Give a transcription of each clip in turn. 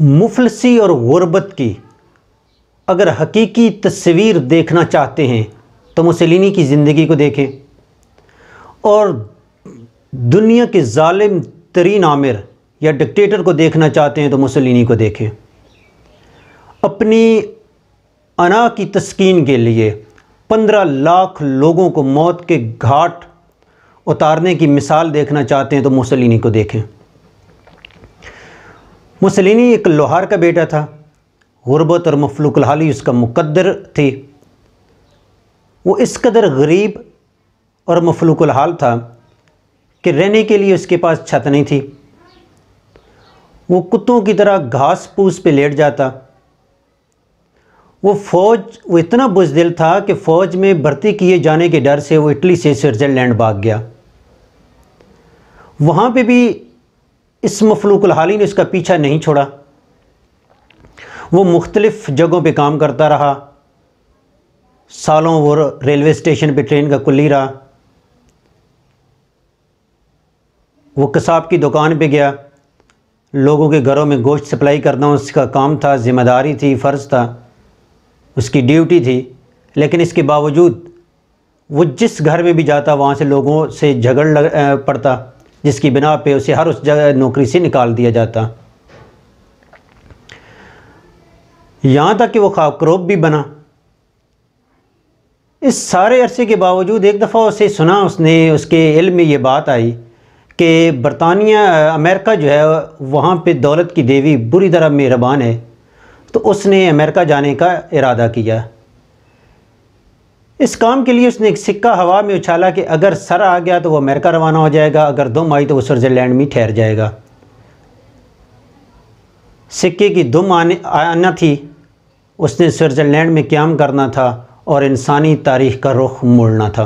मुफलसी और गुर्बत की अगर हकीकी तस्वीर देखना चाहते हैं तो मुसलिनी की ज़िंदगी को देखें, और दुनिया के ज़ालिम तरीन आमिर या डिक्टेटर को देखना चाहते हैं तो मुसलिनी को देखें। अपनी अना की तस्कीन के लिए 15 लाख लोगों को मौत के घाट उतारने की मिसाल देखना चाहते हैं तो मुसलिनी को देखें। मुसलिनी एक लोहार का बेटा था, गुर्बत और मफलूकुल हाली उसका मुकद्दर थी। वो इस कदर गरीब और मफलूकुल हाल था कि रहने के लिए उसके पास छत नहीं थी। वो कुत्तों की तरह घास फूस पे लेट जाता। वो इतना बुज़दिल था कि फ़ौज में भर्ती किए जाने के डर से वो इटली से स्विट्ज़रलैंड भाग गया। वहाँ पे भी इस मफलूकुल हाली ने उसका पीछा नहीं छोड़ा। वो मुख्तलिफ़ जगहों पे काम करता रहा। सालों वो रेलवे स्टेशन पे ट्रेन का कुल्ली रहा। वो कसाब की दुकान पे गया, लोगों के घरों में गोश्त सप्लाई करना उसका काम था, ज़िम्मेदारी थी, फ़र्ज़ था, उसकी ड्यूटी थी। लेकिन इसके बावजूद वो जिस घर में भी जाता वहाँ से लोगों से झगड़ पड़ता, जिसकी बिना पे उसे हर उस जगह नौकरी से निकाल दिया जाता। यहाँ तक कि वो ख़ाकरोब भी बना। इस सारे अरसे के बावजूद एक दफ़ा उसके इल्म में ये बात आई कि अमेरिका जो है वहाँ पे दौलत की देवी बुरी तरह मेहरबान है, तो उसने अमेरिका जाने का इरादा किया। इस काम के लिए उसने एक सिक्का हवा में उछाला कि अगर सर आ गया तो वो अमेरिका रवाना हो जाएगा, अगर दुम आई तो वो स्विट्ज़रलैंड में ठहर जाएगा। सिक्के की दुम आना थी, उसने स्विट्ज़रलैंड में क़याम करना था और इंसानी तारीख़ का रुख मोड़ना था।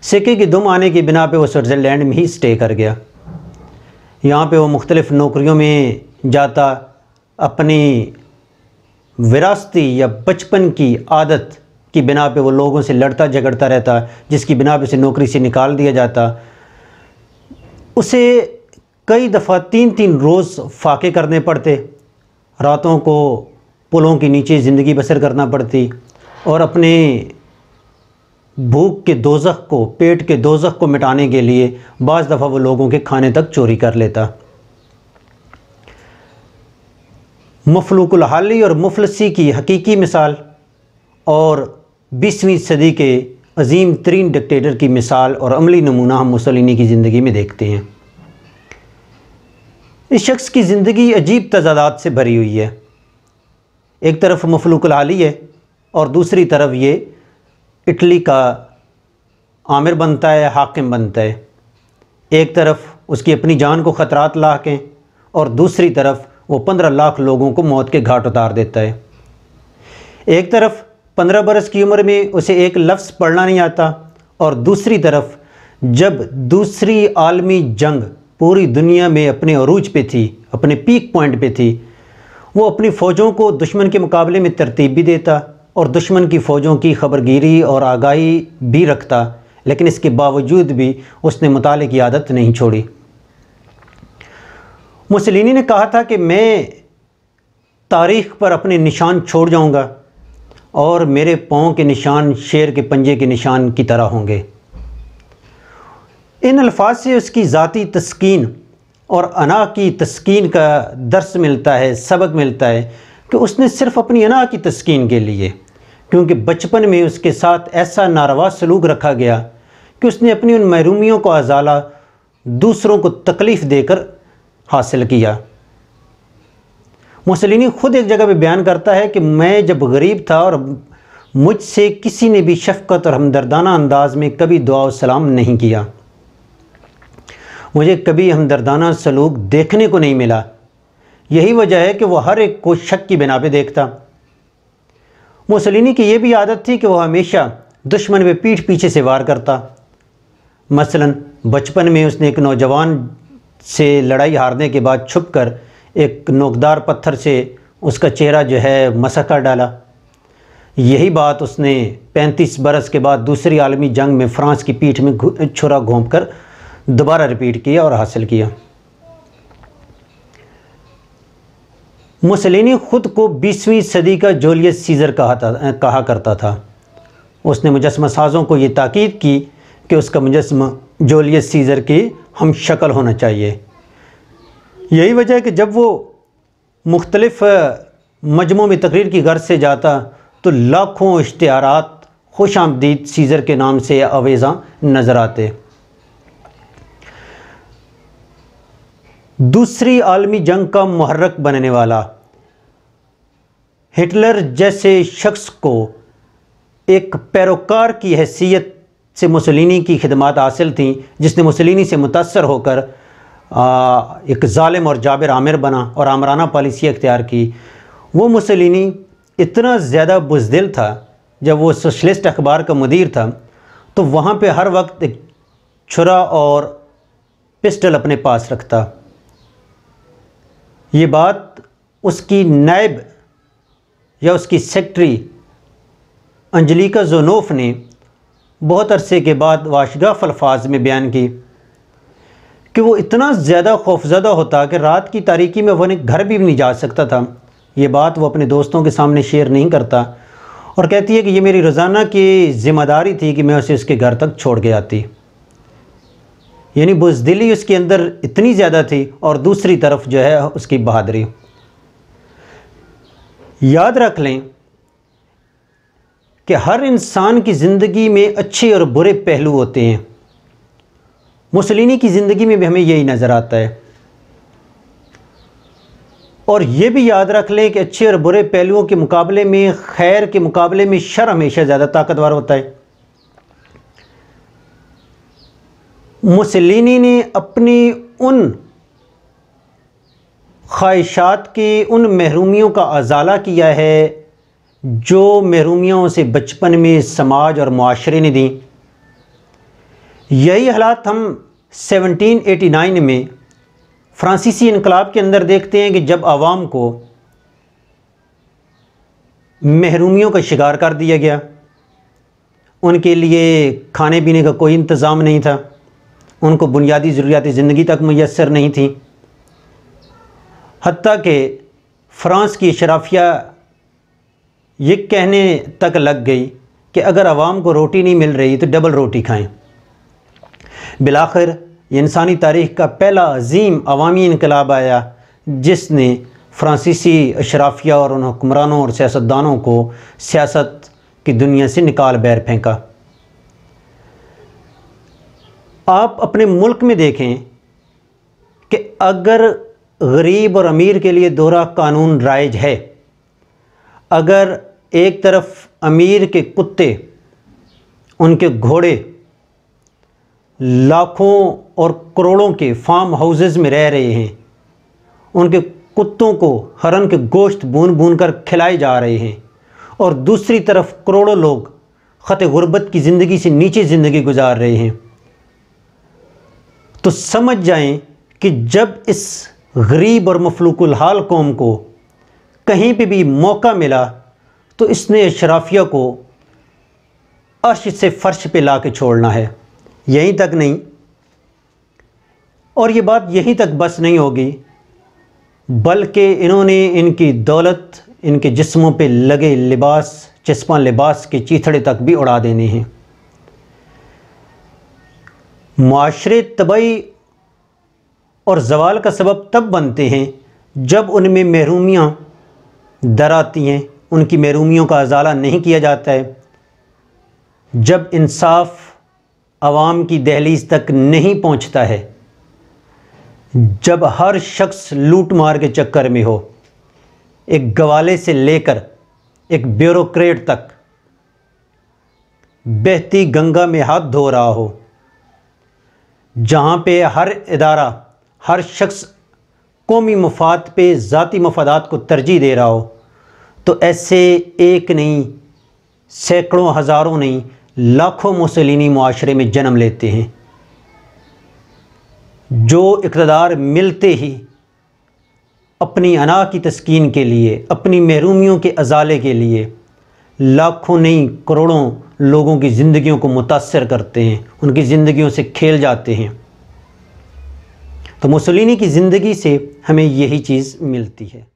सिक्के की दुम आने की बिना पे वो स्विट्ज़रलैंड में ही स्टे कर गया। यहाँ पे वो मुख्तलिफ़ नौकरियों में जाता, अपनी विरासती या बचपन की आदत की बिना पे वो लोगों से लड़ता झगड़ता रहता, जिसकी बिना पे उसे नौकरी से निकाल दिया जाता। उसे कई दफ़ा 3-3 रोज़ फाके करने पड़ते, रातों को पुलों के नीचे ज़िंदगी बसर करना पड़ती, और अपने भूख के दोज़ख को, पेट के दोज़ख को मिटाने के लिए बाज़ दफ़ा वो लोगों के खाने तक चोरी कर लेता। मफलूकुल हाली और मुफलसी की हकीकी मिसाल और 20वीं सदी के अजीम तरीन डिक्टेटर की मिसाल और अमली नमूना हम मुसलिनी की ज़िंदगी में देखते हैं। इस शख्स की ज़िंदगी अजीब तज़ादात से भरी हुई है। एक तरफ मफलूकुल हाली है और दूसरी तरफ ये इटली का आमिर बनता है, हाकिम बनता है। एक तरफ उसकी अपनी जान को ख़तरात लाक हैं और दूसरी तरफ वो 15 लाख लोगों को मौत के घाट उतार देता है। एक तरफ 15 बरस की उम्र में उसे एक लफ्ज़ पढ़ना नहीं आता, और दूसरी तरफ जब दूसरी आलमी जंग पूरी दुनिया में अपने अरूज पे थी, अपने पीक पॉइंट पे थी, वो अपनी फ़ौजों को दुश्मन के मुकाबले में तरतीब भी देता और दुश्मन की फ़ौजों की खबरगिरी और आगाही भी रखता। लेकिन इसके बावजूद भी उसने मुताले की आदत नहीं छोड़ी। मुसलिनी ने कहा था कि मैं तारीख़ पर अपने निशान छोड़ जाऊंगा और मेरे पाँव के निशान शेर के पंजे के निशान की तरह होंगे। इन अल्फाज से उसकी ज़ाती तस्कीन और अना की तस्कीन का दर्स मिलता है, सबक मिलता है कि उसने सिर्फ़ अपनी अना की तस्कीन के लिए, क्योंकि बचपन में उसके साथ ऐसा नारवा सलूक रखा गया कि उसने अपनी उन महरूमियों को अजाला दूसरों को तकलीफ़ देकर हासिल किया। मुसलिनी ख़ुद एक जगह पे बयान करता है कि मैं जब गरीब था और मुझसे किसी ने भी शफ़क़त और हमदर्दाना अंदाज में कभी दुआ और सलाम नहीं किया, मुझे कभी हमदर्दाना सलूक देखने को नहीं मिला। यही वजह है कि वह हर एक को शक की बिना पे देखता। मुसलिनी की यह भी आदत थी कि वह हमेशा दुश्मन पे पीठ पीछे से वार करता। मसलन बचपन में उसने एक नौजवान से लड़ाई हारने के बाद छुपकर एक नोकदार पत्थर से उसका चेहरा जो है मसक कर डाला। यही बात उसने 35 बरस के बाद दूसरी आलमी जंग में फ़्रांस की पीठ में छुरा घोंपकर दोबारा रिपीट किया और हासिल किया। मुसोलिनी ख़ुद को 20वीं सदी का जूलियस सीज़र कहा करता था। उसने मुजस्समा साज़ों को ये ताकीद की कि उसका मुजस्समा जूलियस सीज़र की हम शक्ल होना चाहिए। यही वजह है कि जब वो मुख्तलिफ़ मजमों में तकरीर की गर्ज से जाता तो लाखों इश्तिहारात खुशामदीद सीज़र के नाम से अवेज़ा नज़र आते। दूसरी आलमी जंग का मुहर्रक बनने वाला हिटलर जैसे शख्स को एक पैरोकार की हैसियत से मुसोलिनी की खिदमात हासिल थीं, जिसने मुसोलिनी से मुतासर होकर एक ज़ालिम और जाबिर आमिर बना और आमराना पॉलिसी अख्तियार की। वो मुसोलिनी इतना ज़्यादा बुज़दिल था, जब वो सोशलिस्ट अखबार का मुदीर था तो वहाँ पे हर वक्त एक छुरा और पिस्टल अपने पास रखता। ये बात उसकी नायब या उसकी सेक्रेटरी अंजलिका ज़ोनोफ ने बहुत अरसे के बाद वाशगाफ अल्फाज में बयान की कि वो इतना ज़्यादा खौफज़दा होता कि रात की तारीकी में वो घर भी नहीं जा सकता था। ये बात वो अपने दोस्तों के सामने शेयर नहीं करता और कहती है कि ये मेरी रोज़ाना की ज़िम्मेदारी थी कि मैं उसे उसके घर तक छोड़ के आती। यानी बुज़दिली उसके अंदर इतनी ज़्यादा थी और दूसरी तरफ जो है उसकी बहादुरी। याद रख लें कि हर इंसान की ज़िंदगी में अच्छे और बुरे पहलू होते हैं। मुसोलिनी की ज़िंदगी में भी हमें यही नज़र आता है। और ये भी याद रख लें कि अच्छे और बुरे पहलुओं के मुकाबले में खैर के मुकाबले में शर हमेशा ज़्यादा ताकतवर होता है। मुसोलिनी ने अपनी उन ख्वाहिशात की उन महरूमियों का अजाला किया है जो महरूमियों से बचपन में समाज और मुआशरे ने दी। यही हालात हम 1789 में फ्रांसीसी इनकलाब के अंदर देखते हैं कि जब आवाम को महरूमियों का शिकार कर दिया गया, उनके लिए खाने पीने का कोई इंतज़ाम नहीं था, उनको बुनियादी ज़रूरियात ज़िंदगी तक मुयस्सर नहीं थी। हत्ता कि फ़्रांस की अशराफिया ये कहने तक लग गई कि अगर आवाम को रोटी नहीं मिल रही तो डबल रोटी खाएं। बिलाखिर इंसानी तारीख़ का पहला अजीम अवामी इनकलाब आया जिसने फ्रांसीसी अशराफिया और उन हुक्मरानों और सियासतदानों को सियासत की दुनिया से निकाल बैर फेंका। आप अपने मुल्क में देखें कि अगर गरीब और अमीर के लिए दोहरा कानून राइज है, अगर एक तरफ अमीर के कुत्ते, उनके घोड़े लाखों और करोड़ों के फार्म हाउसेस में रह रहे हैं, उनके कुत्तों को हरन के गोश्त भून भून कर खिलाए जा रहे हैं, और दूसरी तरफ करोड़ों लोग ख़त गुर्बत की ज़िंदगी से नीचे ज़िंदगी गुजार रहे हैं, तो समझ जाएं कि जब इस गरीब और मफलूकुल हाल कौम को कहीं पे भी मौका मिला तो इसने अशराफिया को अर्श से फ़र्श पे ला के छोड़ना है। यहीं तक नहीं, और ये बात यहीं तक बस नहीं होगी, बल्कि इन्होंने इनकी दौलत, इनके जिस्मों पे लगे लिबास, चस्पा लिबास के चीथड़े तक भी उड़ा देने हैं। मुआशरे तबाही और ज़वाल का सबब तब बनते हैं जब उनमें महरूमियाँ दर आती हैं, उनकी महरूमियों का अजाला नहीं किया जाता है, जब इंसाफ आवाम की दहलीज तक नहीं पहुंचता है, जब हर शख्स लूट मार के चक्कर में हो, एक गवाले से लेकर एक ब्यूरोक्रेट तक बहती गंगा में हाथ धो रहा हो, जहाँ पे हर इदारा, हर शख्स कौमी मफाद पे ज़ाती मफादात को तरजीह दे रहा हो, तो ऐसे एक नहीं, सैकड़ों हज़ारों नहीं, लाखों मुसोलिनी मुआशरे में जन्म लेते हैं, जो इक़्तिदार मिलते ही अपनी अना की तस्कीन के लिए, अपनी महरूमियों के अजाले के लिए लाखों नहीं करोड़ों लोगों की ज़िंदगियों को मुतासर करते हैं, उनकी ज़िंदगियों से खेल जाते हैं। तो मुसोलिनी की ज़िंदगी से हमें यही चीज़ मिलती है।